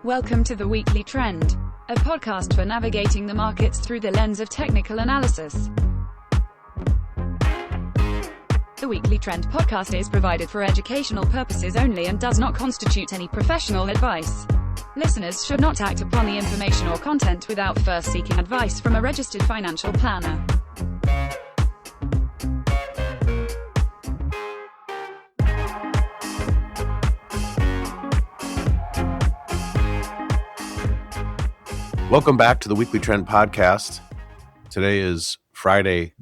Welcome to The Weekly Trend, a podcast for navigating the markets through the lens of technical analysis. The Weekly Trend podcast is provided for educational purposes only and does not constitute any professional advice. Listeners should not act upon the information or content without first seeking advice from a registered financial planner. Welcome back to the Weekly Trend podcast. Today is Friday,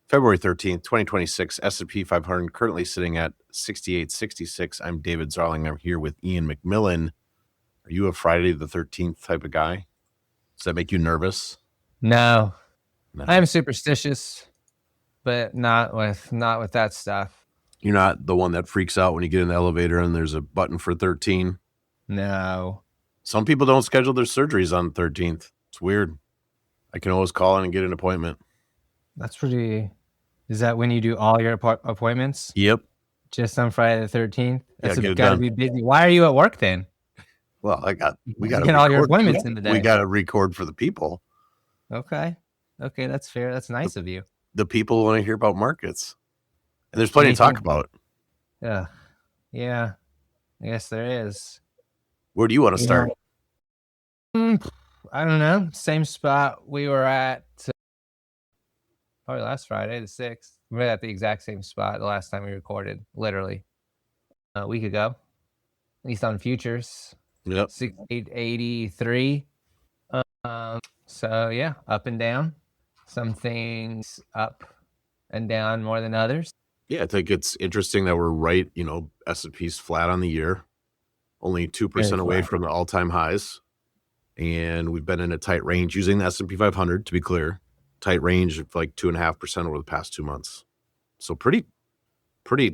February 13th, 2026. S&P 500 currently sitting at 6866. I'm David Zarling. I'm here with Ian McMillan. Are you a Friday the 13th type of guy? Does that make you nervous? No. I'm superstitious, but not with that stuff. You're not the one that freaks out when you get in the elevator and there's a button for 13? No. Some people don't schedule their surgeries on the 13th. It's weird. I can always call in and get an appointment. That's pretty... Is that when you do all your appointments? Yep. Just on Friday the 13th? That's get it gotta done. be busy. Why are you at work then? Well, we got to get all your appointments in the day. We got to record for the people. Okay, that's fair. That's nice of you. The people want to hear about markets. And there's plenty to talk about. Yeah, I guess there is. Where do you want to start? I don't know. Same spot we were at probably last Friday, the 6th. We were at the exact same spot the last time we recorded, literally a week ago, at least on futures. Yep. 6883. So yeah, up and down. Some things up and down more than others. Yeah, I think it's interesting that we're right. S&P's flat on the year, only 2% away from the all-time highs. And we've been in a tight range using the S&P 500, to be clear. Tight range of like 2.5% over the past 2 months. So pretty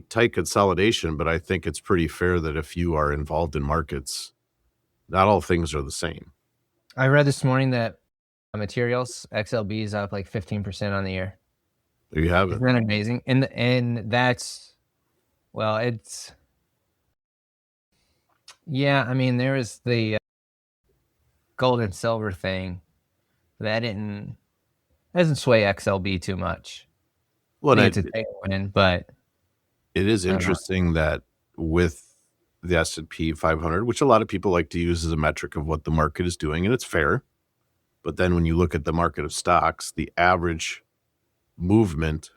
tight consolidation, but I think it's pretty fair that if you are involved in markets, not all things are the same. I read this morning that materials, XLB is up like 15% on the year. There you have it. Isn't that amazing? And that's, well, it's, yeah, I mean, there is the gold and silver thing that doesn't sway XLB too much. Well, it's a tailwind, but it is interesting that with the S&P 500, which a lot of people like to use as a metric of what the market is doing, and it's fair. But then when you look at the market of stocks, the average movement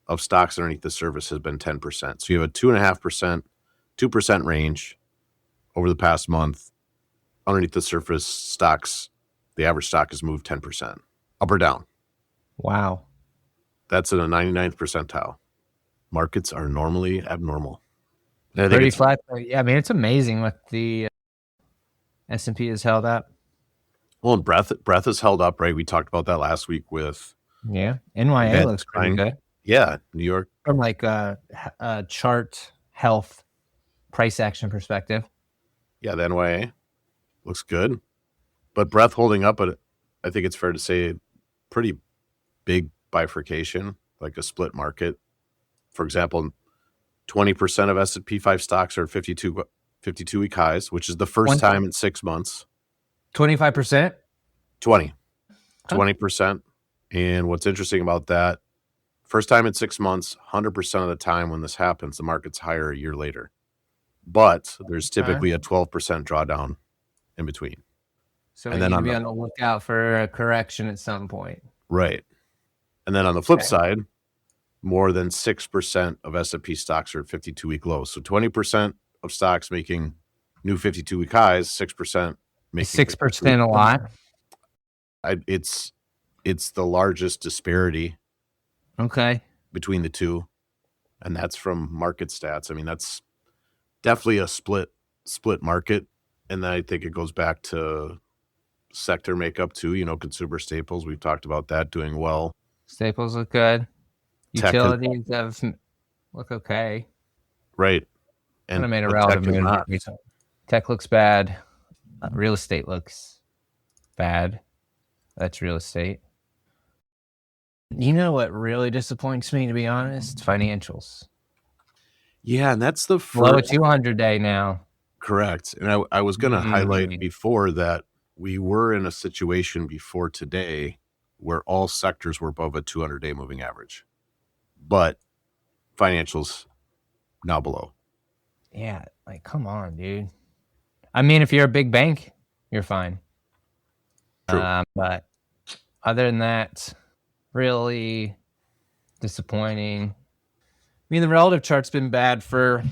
of stocks underneath the surface has been 10%. So you have a 2% range over the past month. Underneath the surface, stocks, the average stock has moved 10%, up or down. Wow. That's in a 99th percentile. Markets are normally abnormal. Pretty flat. Yeah, I mean, it's amazing what the S&P has held up. Well, and breadth has held up, right? We talked about that last week with... Yeah, NYA looks pretty good. Yeah, New York. From like a chart health price action perspective. Yeah, the NYA looks good. But breadth holding up, but I think it's fair to say pretty big bifurcation, like a split market. For example, 20% of S&P 5 stocks are at 52-week highs, which is the first time in 6 months. 25%? 20%. And what's interesting about that, first time in 6 months, 100% of the time when this happens, the market's higher a year later. But there's typically a 12% drawdown in between. So we need to be on the lookout for a correction at some point. Right. And then on the flip side, more than 6% of S&P stocks are at 52-week lows. So 20% of stocks making new 52-week highs, 6% making... 6% a lot? It's the largest disparity between the two. And that's from market stats. I mean, that's definitely a split market. And then I think it goes back to sector makeup too. Consumer staples, we've talked about that doing well. Staples look good. Utilities look okay. Right. And I made a relative move. Tech looks bad. Real estate looks bad. That's real estate. You know what really disappoints me, to be honest? Financials. Yeah, and that's the first... Below 200 day now. Correct. And I was going to highlight before that we were in a situation before today where all sectors were above a 200-day moving average, but financials now below. Yeah, like, come on, dude. I mean, if you're a big bank, you're fine. True. But other than that, really disappointing. I mean, the relative chart's been bad for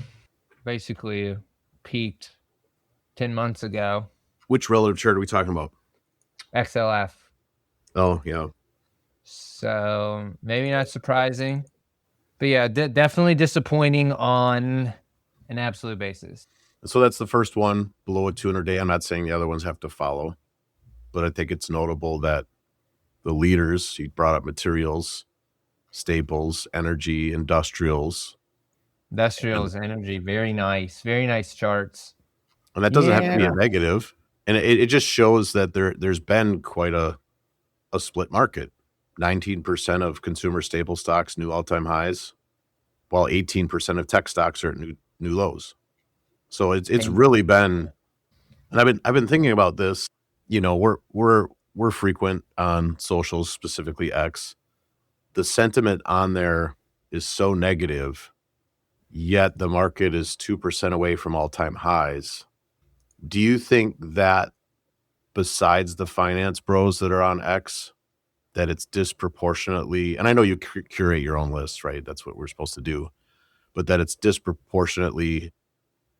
basically peaked 10 months ago. Which relative chart are we talking about? XLF. Oh, yeah. So maybe not surprising. But yeah, definitely disappointing on an absolute basis. So that's the first one below a 200-day. I'm not saying the other ones have to follow, but I think it's notable that the leaders, you brought up materials, staples, energy, industrials. Energy, very nice charts. And that doesn't have to be a negative. And it just shows that there's been quite a split market. 19% of consumer staple stocks new all-time highs, while 18% of tech stocks are at new lows. So it's really been, and I've been thinking about this. You know, we're frequent on socials, specifically X. The sentiment on there is so negative, yet the market is 2% away from all-time highs. Do you think that besides the finance bros that are on X, that it's disproportionately, and I know you curate your own list, right? That's what we're supposed to do, but that it's disproportionately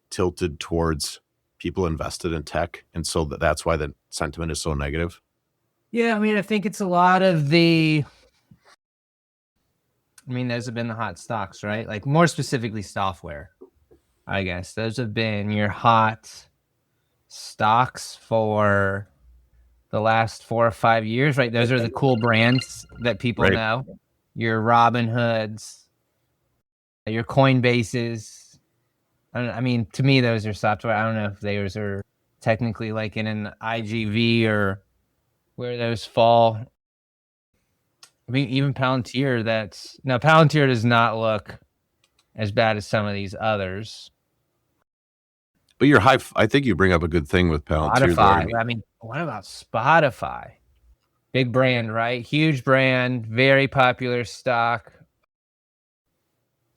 tilted towards people invested in tech, and so that's why the sentiment is so negative? Yeah, I mean, I think it's a lot of those have been the hot stocks, right? Like, more specifically software, I guess. Those have been your hot stocks for the last 4 or 5 years, right? Those are the cool brands that people know. Your Robinhoods, your Coinbases. I mean, to me, those are software. I don't know if those are technically like in an IGV or where those fall. I mean, even Palantir, Palantir does not look as bad as some of these others. But I think you bring up a good thing with Palantir. Spotify. I mean, what about Spotify? Big brand, right? Huge brand, very popular stock.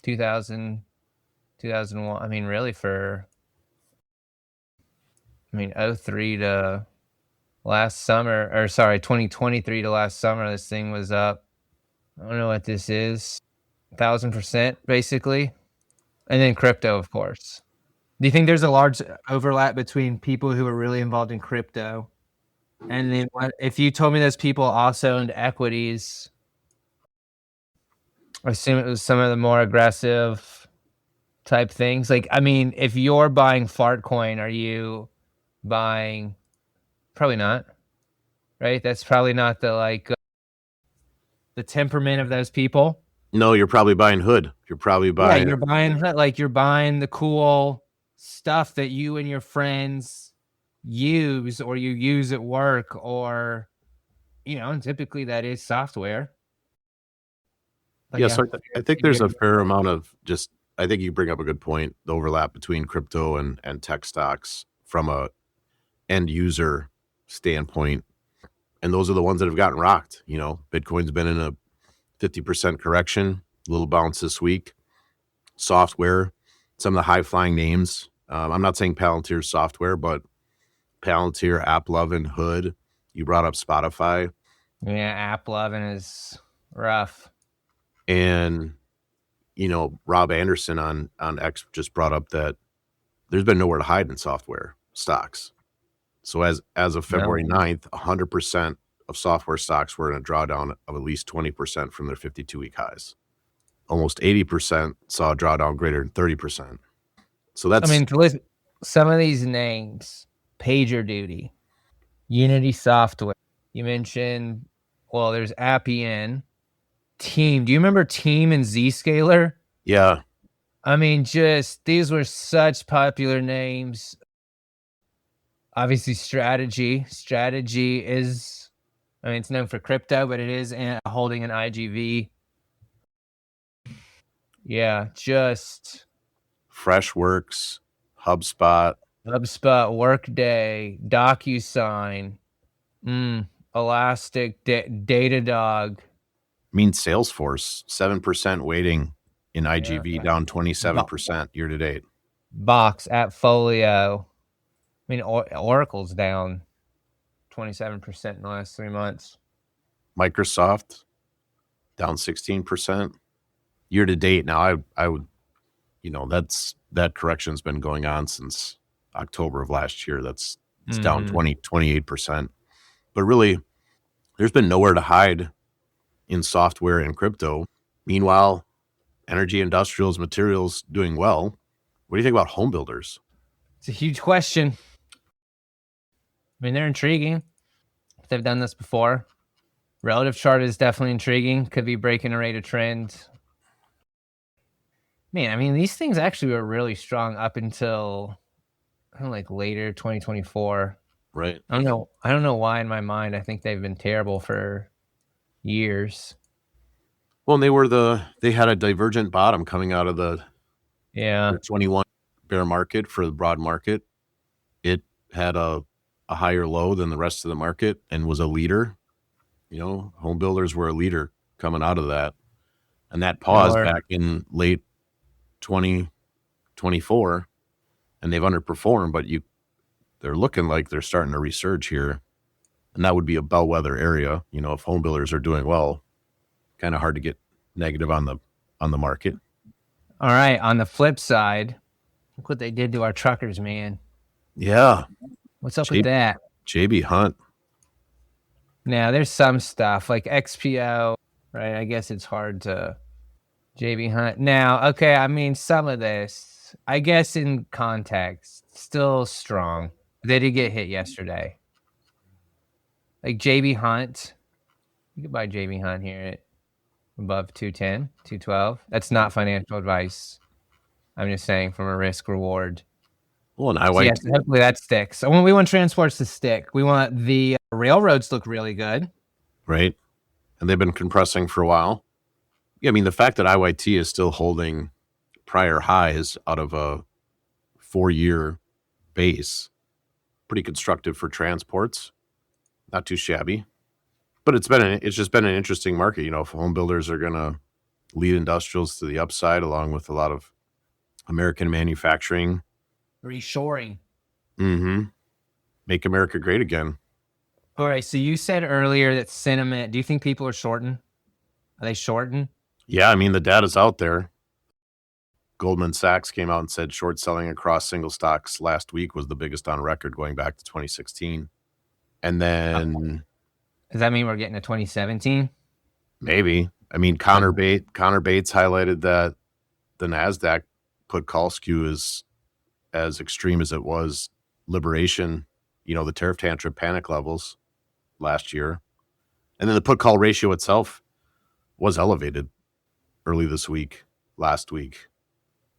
2001. I mean, really 03 to last summer, 2023 to last summer, this thing was up. I don't know what this is. 1,000%, basically. And then crypto, of course. Do you think there's a large overlap between people who are really involved in crypto? And then if you told me those people also owned equities, I assume it was some of the more aggressive type things. Like, I mean, if you're buying Fartcoin, are you buying? Probably not, right? That's probably not the temperament of those people. No, you're probably buying Hood. You're probably buying. Yeah, you're buying the cool stuff that you and your friends use, or you use at work, or and typically that is software. But yeah, so I think there's a fair amount of I think you bring up a good point, the overlap between crypto and tech stocks from a end user standpoint. And those are the ones that have gotten rocked. You know, Bitcoin's been in a 50% correction, little bounce this week. Software, some of the high flying names. I'm not saying Palantir's software, but Palantir, AppLovin, Hood. You brought up Spotify. Yeah, AppLovin is rough. And, Rob Anderson on X just brought up that there's been nowhere to hide in software stocks. So as of February 9th, 100% of software stocks were in a drawdown of at least 20% from their 52-week highs. Almost 80% saw a drawdown greater than 30%. So that's... I mean, listen, some of these names, PagerDuty, Unity Software. You mentioned, there's Appian, Team. Do you remember Team and Zscaler? Yeah. I mean, these were such popular names. Obviously, Strategy. Strategy is, it's known for crypto, but it is holding an IGV. Yeah, just... Freshworks, HubSpot. HubSpot, Workday, DocuSign, Elastic, Datadog. I mean, Salesforce, 7% weighting in IGV, down 27% year to date. Box, AppFolio. I mean, Oracle's down 27% in the last 3 months. Microsoft, down 16% year to date. Now, I would, that correction's been going on since October of last year. It's down 28%. But really, there's been nowhere to hide in software and crypto. Meanwhile, energy, industrials, materials doing well. What do you think about home builders? It's a huge question. I mean, they're intriguing. They've done this before. Relative chart is definitely intriguing. Could be breaking a rate of trend. Man, I mean, these things actually were really strong up until like later 2024. Right. I don't know why in my mind I think they've been terrible for years. Well, they had a divergent bottom coming out of the 21 bear market for the broad market. It had a higher low than the rest of the market and was a leader. Home builders were a leader coming out of that. And that paused back in late 2024, and they've underperformed, but they're looking like they're starting to resurge here. And that would be a bellwether area. If home builders are doing well, kind of hard to get negative on the market. All right. On the flip side, look what they did to our truckers, man. Yeah. What's up with that? JB Hunt. Now, there's some stuff like XPO, right? I guess it's hard to JB Hunt. Now, okay, I mean, some of this, I guess in context, still strong. They did get hit yesterday. Like JB Hunt, you could buy JB Hunt here at above 210, 212. That's not financial advice. I'm just saying from a risk reward. Well, and hopefully that sticks. So we want transports to stick. We want the railroads to look really good. Right. And they've been compressing for a while. Yeah, I mean, the fact that IYT is still holding prior highs out of a 4-year base, pretty constructive for transports. Not too shabby. But it's just been an interesting market. If home builders are going to lead industrials to the upside, along with a lot of American manufacturing. Reshoring. Make America great again. All right. So you said earlier that sentiment, do you think people are shorting? Are they shorting? Yeah, I mean, the data's out there. Goldman Sachs came out and said short selling across single stocks last week was the biggest on record going back to 2016. And then... Does that mean we're getting to 2017? Maybe. I mean, Connor Bates highlighted that the NASDAQ put call skew is as extreme as it was liberation, the tariff tantrum panic levels last year. And then the put call ratio itself was elevated early last week,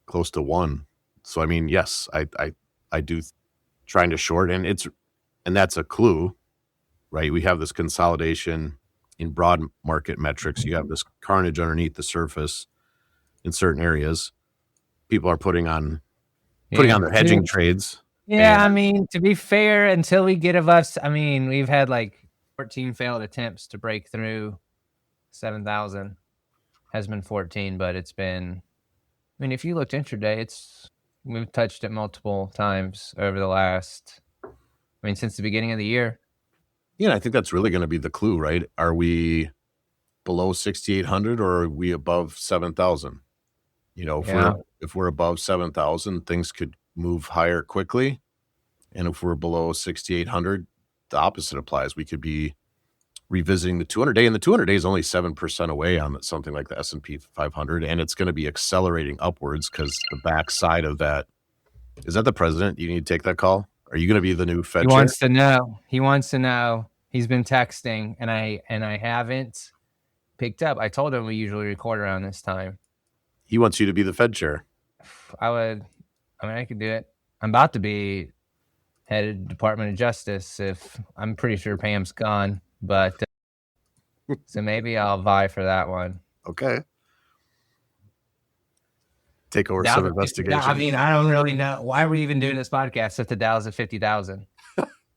close to 1. So, I mean, yes, I do trying to short, and that's a clue, right? We have this consolidation in broad market metrics. You have this carnage underneath the surface in certain areas. People are putting on their hedging trades. Yeah, I mean, to be fair, until we get we've had like 14 failed attempts to break through 7,000. Has been 14, but it's been, I mean, if you looked intraday, we've touched it multiple times over the last, since the beginning of the year. Yeah, I think that's really going to be the clue, right? Are we below 6,800 or are we above 7,000? If we're above 7,000, things could move higher quickly. And if we're below 6,800, the opposite applies. We could be revisiting the 200-day, and the 200-day is only 7% away on something like the S&P 500, and it's going to be accelerating upwards because the backside of that, is that the president? You need to take that call? Are you going to be the new Fed chair? He wants to know. He's been texting, and I haven't picked up. I told him we usually record around this time. He wants you to be the Fed chair. I could do it. I'm about to be head of Department of Justice I'm pretty sure Pam's gone, but so maybe I'll vie for that one. Okay. take over Dow's some at 50 investigation. I mean, I don't really know why we're even doing this podcast if the Dow's at 50,000.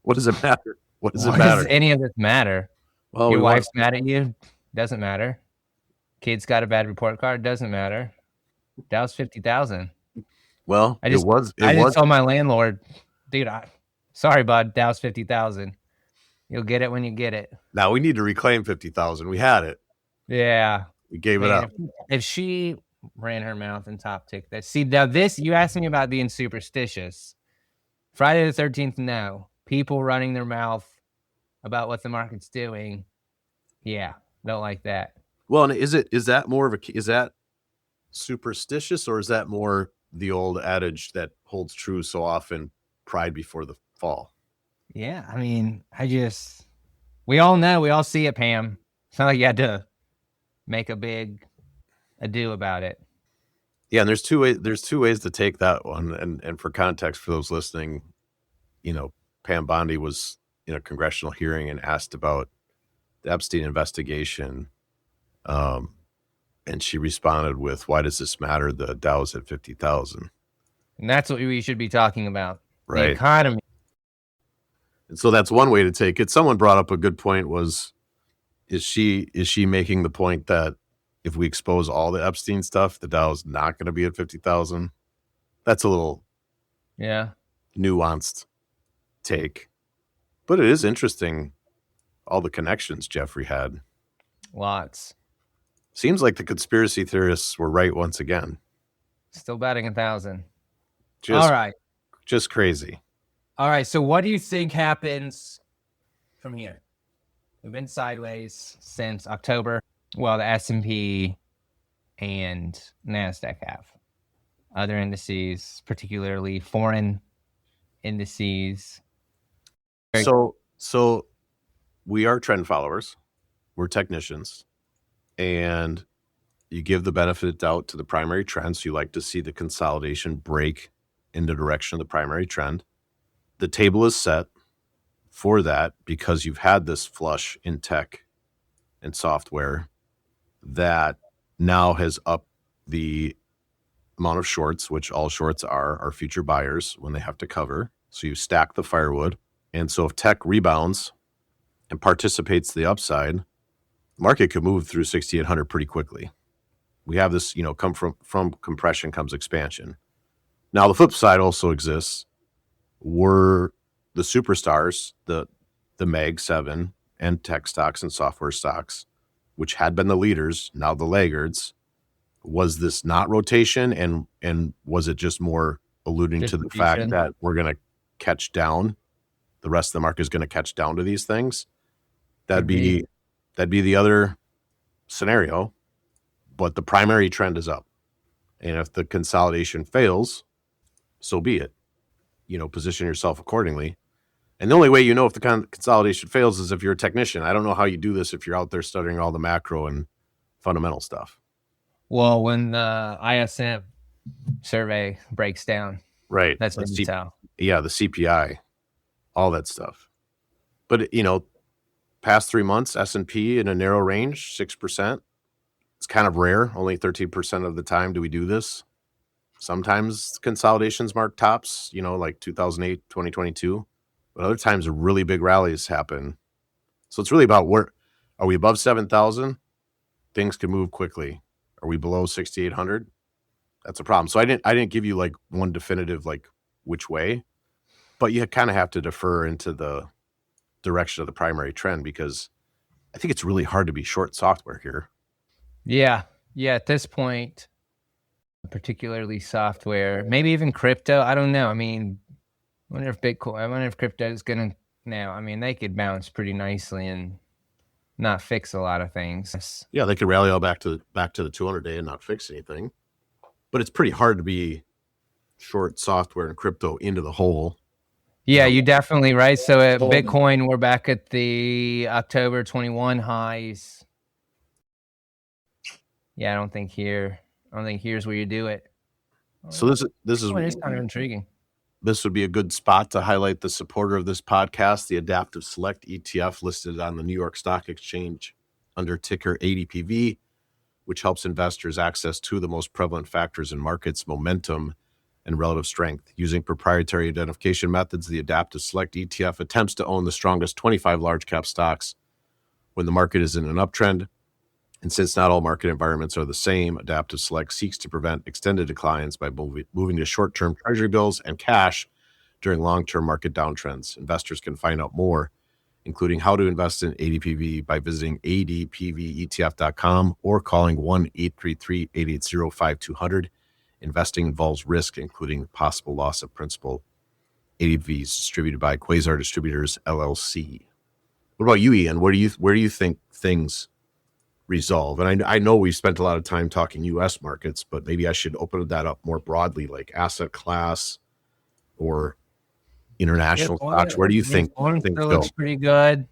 What does it matter? What does it Why matter? does any of this matter? Well, Your we wife's mad at you? Doesn't matter. Kids got a bad report card? Doesn't matter. Dow's 50,000. Well, I just told my landlord, dude, sorry, bud, Dow's 50,000. You'll get it when you get it. Now we need to reclaim 50,000. We had it. Yeah. We gave it up. If she ran her mouth and top ticked that. See, now this, you asked me about being superstitious. Friday the 13th, no. People running their mouth about what the market's doing. Yeah, don't like that. Well, and is that superstitious, or is that more the old adage that holds true so often, pride before the fall? Yeah, I mean, we all know, we all see it, Pam. It's not like you had to make a big ado about it. Yeah, and there's two ways to take that one. And for context for those listening, Pam Bondi was in a congressional hearing and asked about the Epstein investigation. And she responded with, "Why does this matter? The Dow's at 50,000." And that's what we should be talking about. Right. The economy. And so that's one way to take it. Someone brought up a good point is she making the point that if we expose all the Epstein stuff, the Dow's not going to be at 50,000? That's a little nuanced take. But it is interesting, all the connections Jeffrey had. Lots. Seems like the conspiracy theorists were right once again. Still batting 1,000. All right. Just crazy. All right. So what do you think happens from here? We've been sideways since October. Well, the S&P and NASDAQ have. Other indices, particularly foreign indices. So we are trend followers. We're technicians. And you give the benefit of doubt to the primary trend. So you like to see the consolidation break in the direction of the primary trend. The table is set for that because you've had this flush in tech and software that now has upped the amount of shorts, which all shorts are future buyers when they have to cover. So you stack the firewood. And so if tech rebounds and participates to the upside, the market could move through 6,800 pretty quickly. We have this, come from compression comes expansion. Now the flip side also exists. Were the superstars, the Mag 7 and tech stocks and software stocks, which had been the leaders, now the laggards, was this not rotation, and was it just more alluding to the fact that we're going to catch down? The rest of the market is going to catch down to these things. That'd be the other scenario, but the primary trend is up. And if the consolidation fails, so be it. Position yourself accordingly. And the only way you know if the consolidation fails is if you're a technician. I don't know how you do this if you're out there studying all the macro and fundamental stuff. Well, when the ISM survey breaks down, right? That's when you tell. Yeah, the CPI, all that stuff. But past 3 months, S&P in a narrow range, 6%. It's kind of rare. Only 13% of the time do we do this. Sometimes consolidations mark tops, like 2008, 2022. But other times, really big rallies happen. So it's really about where are we above 7,000? Things can move quickly. Are we below 6,800? That's a problem. So I didn't give you like one definitive like which way, but you kind of have to defer into the direction of the primary trend because I think it's really hard to be short software here. Yeah. At this point, particularly software, maybe even crypto. I don't know. I mean, I wonder if crypto is going to now. I mean, they could bounce pretty nicely and not fix a lot of things. Yeah, they could rally all back to the 200-day and not fix anything. But it's pretty hard to be short software and crypto into the hole. Yeah, you definitely right. So at Bitcoin, we're back at the October 21 highs. Yeah, I don't think here's where you do it. So this is kind of intriguing. This would be a good spot to highlight the supporter of this podcast, the Adaptive Select ETF listed on the New York Stock Exchange under ticker ADPV. which helps investors access two of the most prevalent factors in markets: momentum and relative strength. Using proprietary identification methods, the Adaptive Select ETF attempts to own the strongest 25 large cap stocks when the market is in an uptrend. And since not all market environments are the same, Adaptive Select seeks to prevent extended declines by moving to short-term treasury bills and cash during long-term market downtrends. Investors can find out more, including how to invest in ADPV, by visiting adpvetf.com or calling 1-833-880-5200. Investing involves risk, including possible loss of principal. ADPV is distributed by Quasar Distributors, LLC. What about you, Ian? Where do you think things resolve? And I know we spent a lot of time talking U.S. markets, but maybe I should open that up more broadly, like asset class or international stocks. Where do you think things go? Looks pretty good.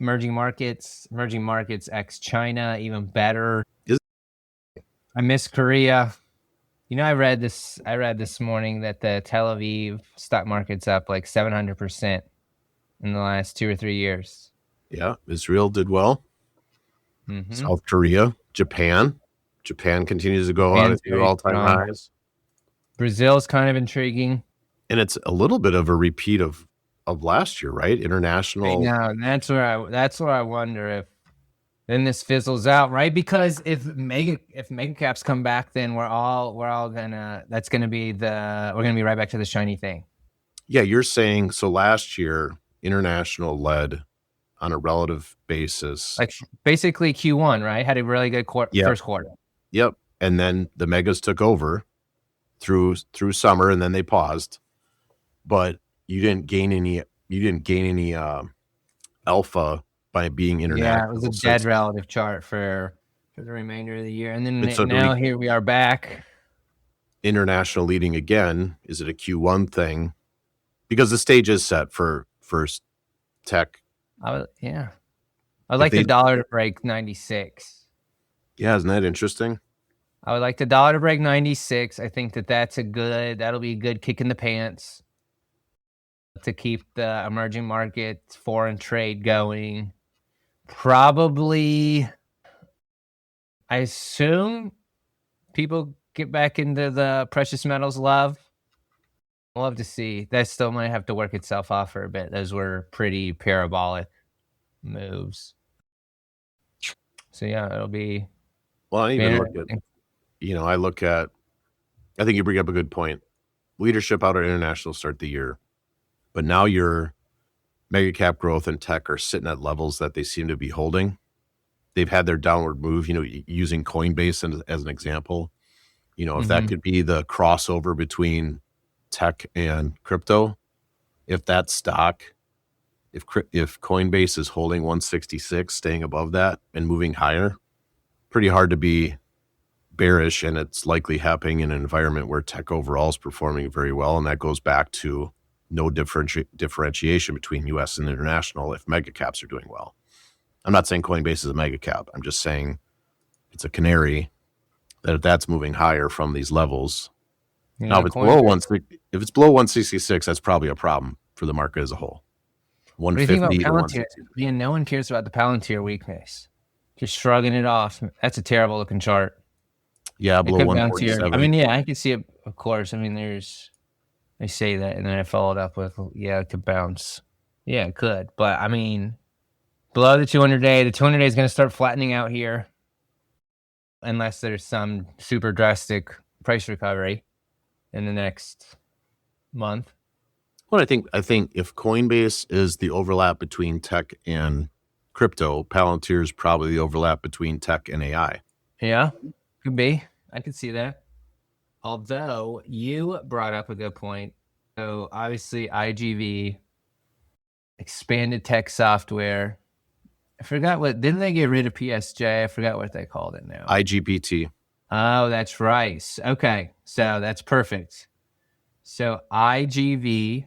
Emerging markets ex China, even better. I miss Korea. You know, I read this morning that the Tel Aviv stock market's up like 700% in the last 2 or 3 years. Yeah, Israel did well. Mm-hmm. South Korea, Japan continues to go out at all-time highs. Brazil's kind of intriguing, and it's a little bit of a repeat of last year, right? International. Now, that's where I wonder if then this fizzles out, right? Because if mega caps come back, then we're gonna be right back to the shiny thing. Yeah, you're saying so. Last year, international led on a relative basis, like basically Q1, right? Had a really good first quarter. Yep, and then the megas took over through summer, and then they paused. But you didn't gain any alpha by being international. Yeah, it was a dead relative chart for the remainder of the year. And then now here we are back. International leading again. Is it a Q1 thing? Because the stage is set for first tech. I'd like the dollar to break 96. Yeah, isn't that interesting? I would like the dollar to break 96. I think that'll be a good kick in the pants to keep the emerging markets foreign trade going. Probably, I assume people get back into the precious metals love. I'd love to see. That still might have to work itself off for a bit. Those were pretty parabolic moves. So yeah, it'll be. Well, I even look at, I think you bring up a good point. Leadership out at international start the year, but now your mega cap growth and tech are sitting at levels that they seem to be holding. They've had their downward move, using Coinbase as an example. If that could be the crossover between tech and crypto, if that stock, if Coinbase is holding 166, staying above that and moving higher, pretty hard to be bearish, and it's likely happening in an environment where tech overall is performing very well, and that goes back to no differentiation between U.S. and international if mega caps are doing well. I'm not saying Coinbase is a mega cap. I'm just saying it's a canary that if that's moving higher from these levels. Now, if it's below 166, that's probably a problem for the market as a whole. 150 to 160. No one cares about the Palantir weakness. Just shrugging it off. That's a terrible looking chart. Yeah, below 147. I mean, yeah, I can see it, of course. I mean, I say that, and then I followed up with, yeah, it could bounce. Yeah, it could. But, I mean, below the 200-day, the 200-day is going to start flattening out here unless there's some super drastic price recovery in the next month. Well, I think if Coinbase is the overlap between tech and crypto, Palantir is probably the overlap between tech and AI. Yeah, could be. I could see that. Although you brought up a good point. So obviously IGV, expanded tech software. I forgot didn't they get rid of PSJ? I forgot what they called it now. IGBT. Oh, that's right. Okay. So that's perfect. So IGV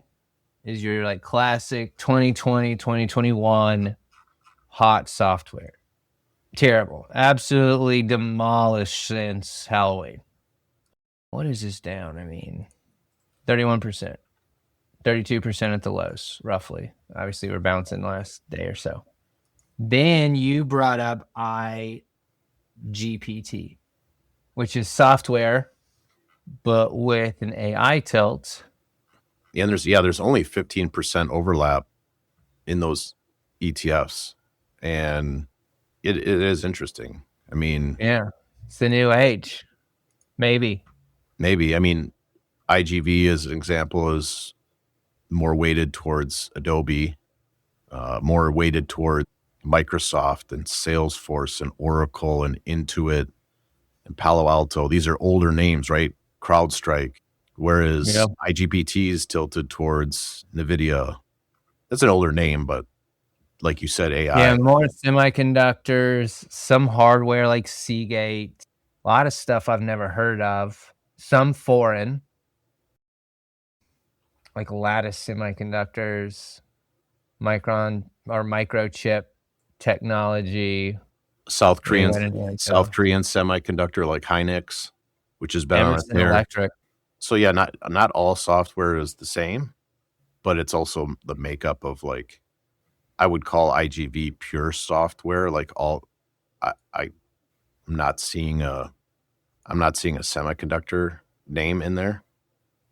is your like classic 2020, 2021 hot software. Terrible. Absolutely demolished since Halloween. What is this down? I mean, 31%, 32% at the lows, roughly. Obviously, we're bouncing the last day or so. Then you brought up iGPT, which is software, but with an AI tilt. And there's only 15% overlap in those ETFs, and it is interesting. I mean, Yeah, it's the new age. Maybe. I mean, IGV as an example is more weighted towards Adobe, more weighted toward Microsoft and Salesforce and Oracle and Intuit and Palo Alto. These are older names, right? CrowdStrike. Whereas Yep. IGBT is tilted towards NVIDIA. That's an older name, but like you said, AI. Yeah, more semiconductors, some hardware like Seagate, a lot of stuff I've never heard of, some foreign, like Lattice Semiconductors, Micron or microchip technology. South Korean semiconductor like Hynix, which has been on it there. Electric. So yeah, not all software is the same, but it's also the makeup of, like, I would call IGV pure software. Like I'm not seeing a semiconductor name in there,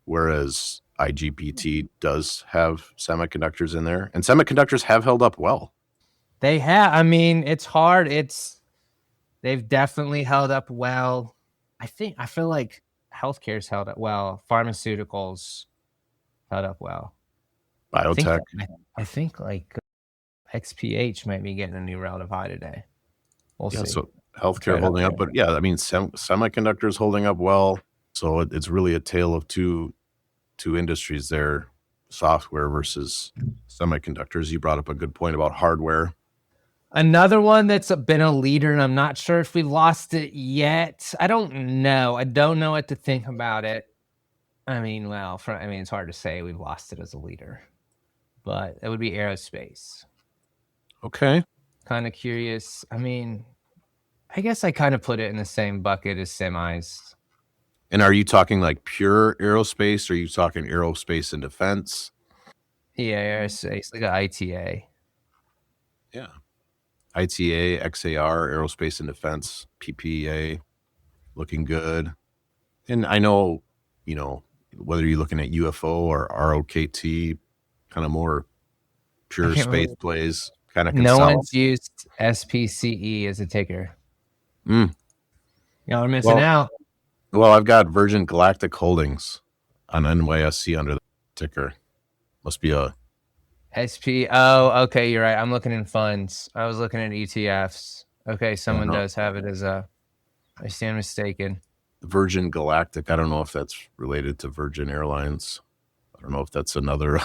whereas IGBT does have semiconductors in there, and semiconductors have held up well. They have. I mean, it's hard. They've definitely held up well. I feel like healthcare's held up well. Pharmaceuticals held up well. Biotech. I think like XPH might be getting a new relative high today. We'll see. So healthcare holding up, but yeah, I mean, semiconductors holding up well. So it's really a tale of two industries there, software versus semiconductors. You brought up a good point about hardware. Another one that's been a leader, and I'm not sure if we've lost it yet. I don't know what to think about it. I mean, it's hard to say we've lost it as a leader, but it would be aerospace. Okay. Kind of curious. I mean, I guess I kind of put it in the same bucket as semis. And are you talking like pure aerospace, or are you talking aerospace and defense? Yeah, aerospace, like an ITA. Yeah. ITA, XAR, aerospace and defense, PPA, looking good. And I know, whether you're looking at UFO or ROKT, kind of more pure space plays, kind of no one's used SPCE as a ticker. Y'all are missing out. Well, I've got Virgin Galactic Holdings on NYSE under the ticker. Must be a SP. Oh, okay, you're right. I'm looking in funds. I was looking at ETFs. Okay, someone does have it as a. I stand mistaken. Virgin Galactic. I don't know if that's related to Virgin Airlines. I don't know if that's another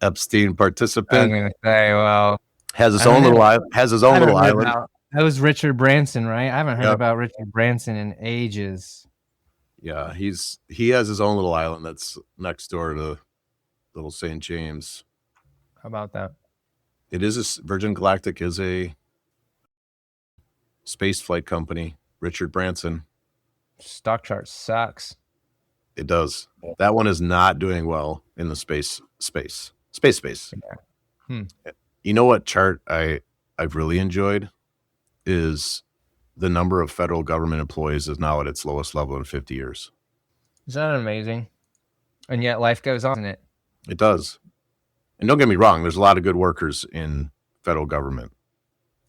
Epstein participant. I'm gonna say, well, has his own little island. That was Richard Branson, right? I haven't heard about Richard Branson in ages. Yeah, he has his own little island that's next door to Little St. James. How about that? Virgin Galactic is a space flight company. Richard Branson. Stock chart sucks. It does. That one is not doing well in the space. Yeah. You know what chart I've really enjoyed is the number of federal government employees is now at its lowest level in 50 years. Is that amazing? And yet life goes on, isn't it? It does. And don't get me wrong, there's a lot of good workers in federal government.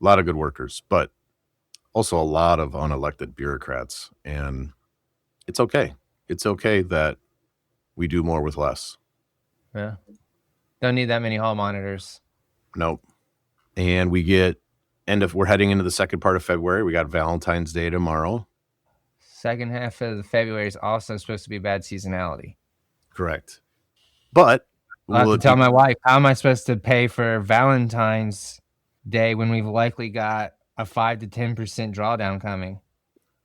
A lot of good workers, but also a lot of unelected bureaucrats. And it's okay. It's okay that we do more with less. Yeah. Don't need that many hall monitors. Nope. And we're heading into the second part of February. We got Valentine's Day tomorrow. Second half of February is also supposed to be bad seasonality. Correct. But I'll have to tell my wife, how am I supposed to pay for Valentine's Day when we've likely got a 5 to 10% drawdown coming?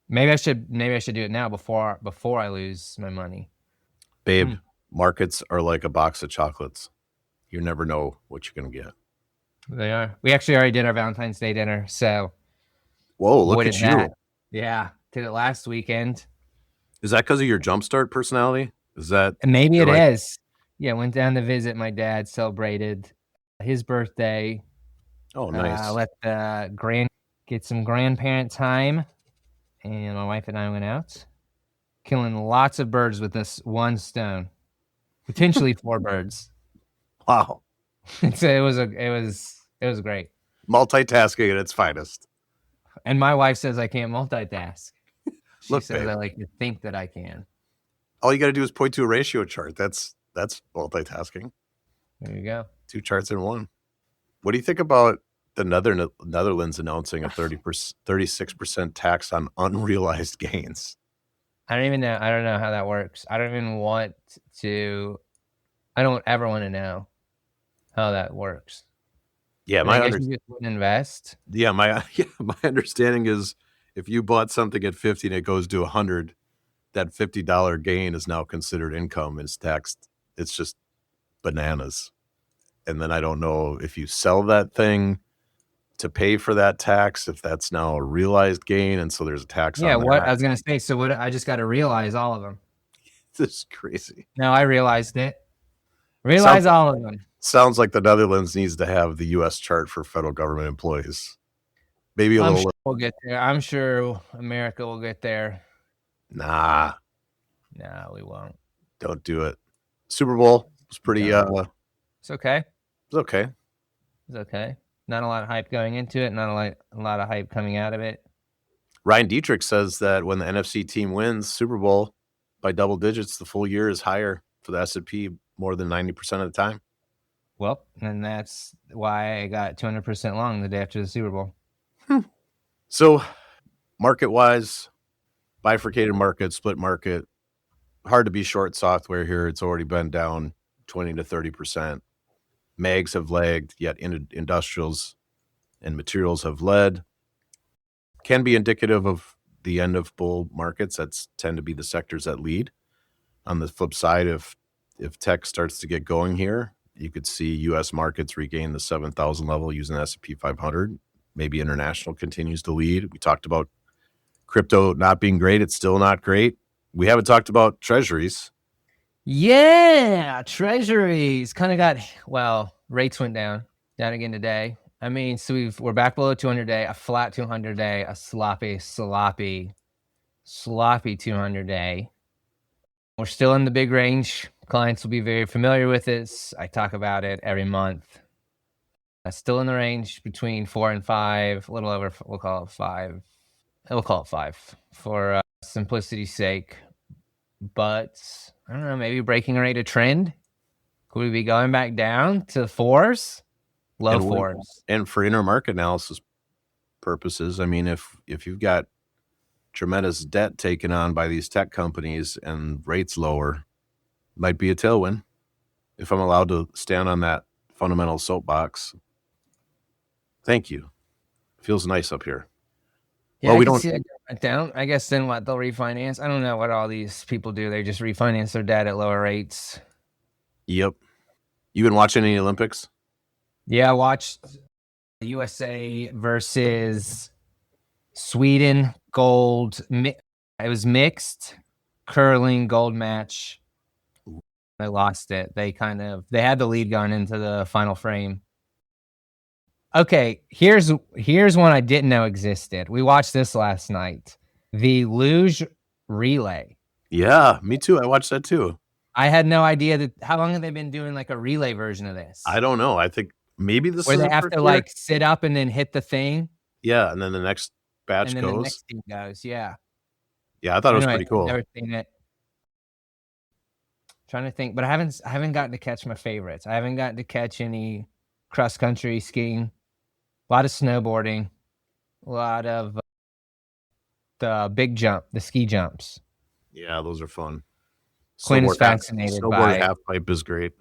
Maybe I should do it now before I lose my money. Babe, markets are like a box of chocolates. You never know what you're going to get. They are. We actually already did our Valentine's Day dinner, so. Whoa, look at you. Yeah, did it last weekend. Is that because of your jumpstart personality? Is that? Maybe it is. Yeah, went down to visit my dad, celebrated his birthday. Oh, nice. Let the get some grandparent time, and my wife and I went out, killing lots of birds with this one stone, potentially 4 birds. Wow. So it was great. Multitasking at its finest. And my wife says I can't multitask. She Look, says babe, I like to think that I can. all you got to do is point to a ratio chart. That's multitasking. There you go. 2 charts in one. What do you think about the Netherlands announcing a 36% tax on unrealized gains? I don't even know. I don't know how that works. I don't ever want to know how that works. Yeah, I guess you just wouldn't invest. Yeah, my understanding is if you bought something at 50 and it goes to 100, that $50 gain is now considered income and it's taxed. It's just bananas. And then I don't know if you sell that thing to pay for that tax, if that's now a realized gain, and so there's a tax on what that. I was gonna say. So what I just got to realize all of them. This is crazy. No, I realized it. Realize all of them. Sounds like the Netherlands needs to have the U.S. chart for federal government employees. Maybe I'm sure we'll get there. I'm sure America will get there. Nah, No, we won't. Don't do it. Super Bowl was pretty. It's okay. It's okay. It's okay. Not a lot of hype going into it. Not a lot of hype coming out of it. Ryan Dietrich says that when the NFC team wins Super Bowl by double digits, the full year is higher for the S&P more than 90% of the time. Well, and that's why I got 200% long the day after the Super Bowl. So, market-wise, bifurcated market, split market, hard to be short software here. It's already been down 20 to 30%. Mags have lagged, yet industrials and materials have led. Can be indicative of the end of bull markets. That's tend to be the sectors that lead. On the flip side, if tech starts to get going here, you could see U.S. markets regain the 7,000 level using the S&P 500. Maybe international continues to lead. We talked about crypto not being great. It's still not great. We haven't talked about treasuries. Yeah, treasuries kind of got, rates went down again today. I mean, so we're back below 200-day, a flat 200-day, a sloppy 200-day. We're still in the big range. Clients will be very familiar with this. I talk about it every month. Still in the range between 4 and 5, a little over, we'll call it 5. We'll call it 5 for simplicity's sake. But I don't know, maybe breaking a rate of trend. Could we be going back down to 4s? Low 4s. And for intermarket analysis purposes, I mean, if you've got tremendous debt taken on by these tech companies and rates lower, might be a tailwind. If I'm allowed to stand on that fundamental soapbox. Thank you. Feels nice up here. Yeah, well, we don't see it down. I guess then what, they'll refinance. I don't know what all these people do. They just refinance their debt at lower rates. Yep. You been watching any Olympics? Yeah, I watched the USA versus Sweden gold. It was mixed curling gold match. They lost it. They had the lead going into the final frame. Okay, here's one I didn't know existed. We watched this last night. The luge relay. Yeah, me too. I watched that too. I had no idea that. How long have they been doing like a relay version of this? I don't know. I think maybe this where they have to like sit up and then hit the thing. Yeah, and then the next batch and then goes. The next team goes. Yeah. Yeah, I thought it was pretty cool. I've never seen it. Trying to think, but I haven't gotten to catch my favorites. I haven't gotten to catch any cross country skiing. A lot of snowboarding, a lot of the big jump, the ski jumps. Yeah, those are fun. Quinn is fascinated by half pipe is great.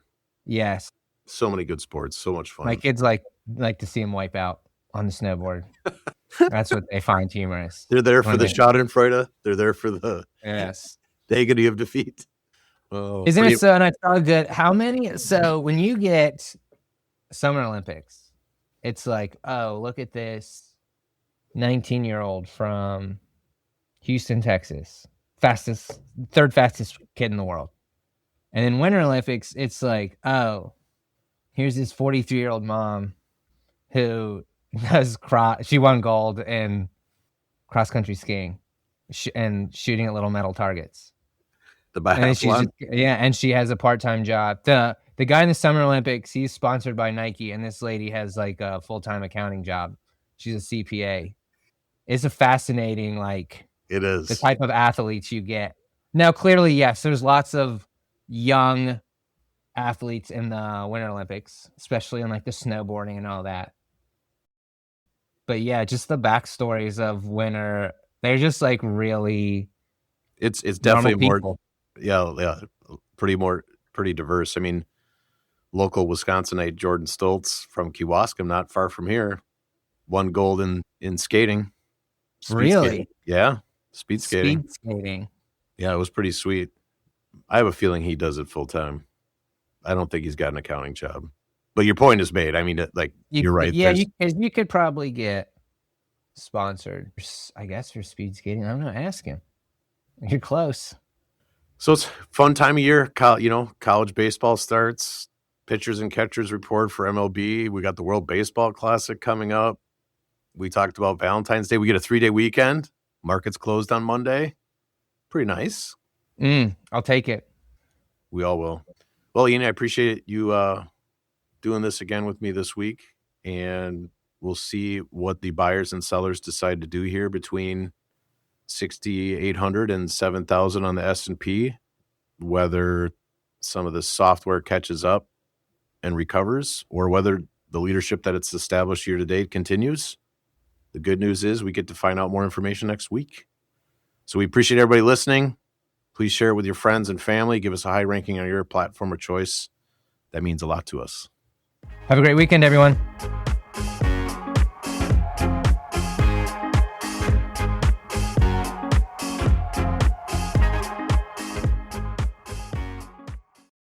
Yes, so many good sports, so much fun. My kids like to see him wipe out on the snowboard. That's what they find humorous. They're there for the Schadenfreude. They're there for the agony of defeat. Oh, isn't it so? And it's all good. How many? So when you get Summer Olympics. It's like, oh, look at this 19-year-old from Houston, Texas. Third fastest kid in the world. And then Winter Olympics, it's like, oh, here's this 43-year-old mom who does she won gold in cross country skiing and shooting at little metal targets. The biathlon. And she has a part-time job. The guy in the Summer Olympics, he's sponsored by Nike, and this lady has like a full-time accounting job. She's a CPA. It's a fascinating, like, it is the type of athletes you get. Now, clearly, yes, there's lots of young athletes in the Winter Olympics, especially in like the snowboarding and all that. But yeah, just the backstories of winter, they're just like really. It's definitely more. Yeah, pretty diverse. I mean, local Wisconsinite Jordan Stoltz from Kewaskum, not far from here, won gold in skating. Really? Skating. Yeah, speed skating. Yeah, it was pretty sweet. I have a feeling he does it full time. I don't think he's got an accounting job. But your point is made. I mean, like, you're right. Yeah, you could probably get sponsored, I guess, for speed skating. I'm not asking. You're close. So it's a fun time of year. College baseball starts. Pitchers and catchers report for MLB. We got the World Baseball Classic coming up. We talked about Valentine's Day. We get a 3-day weekend. Markets closed on Monday. Pretty nice. I'll take it. We all will. Well, Ian, I appreciate you doing this again with me this week. And we'll see what the buyers and sellers decide to do here between 6,800 and 7,000 on the S&P, whether some of the software catches up and recovers, or whether the leadership that it's established year to date continues. The good news is we get to find out more information next week. So we appreciate everybody listening. Please share it with your friends and family. Give us a high ranking on your platform of choice. That means a lot to us. Have a great weekend, everyone.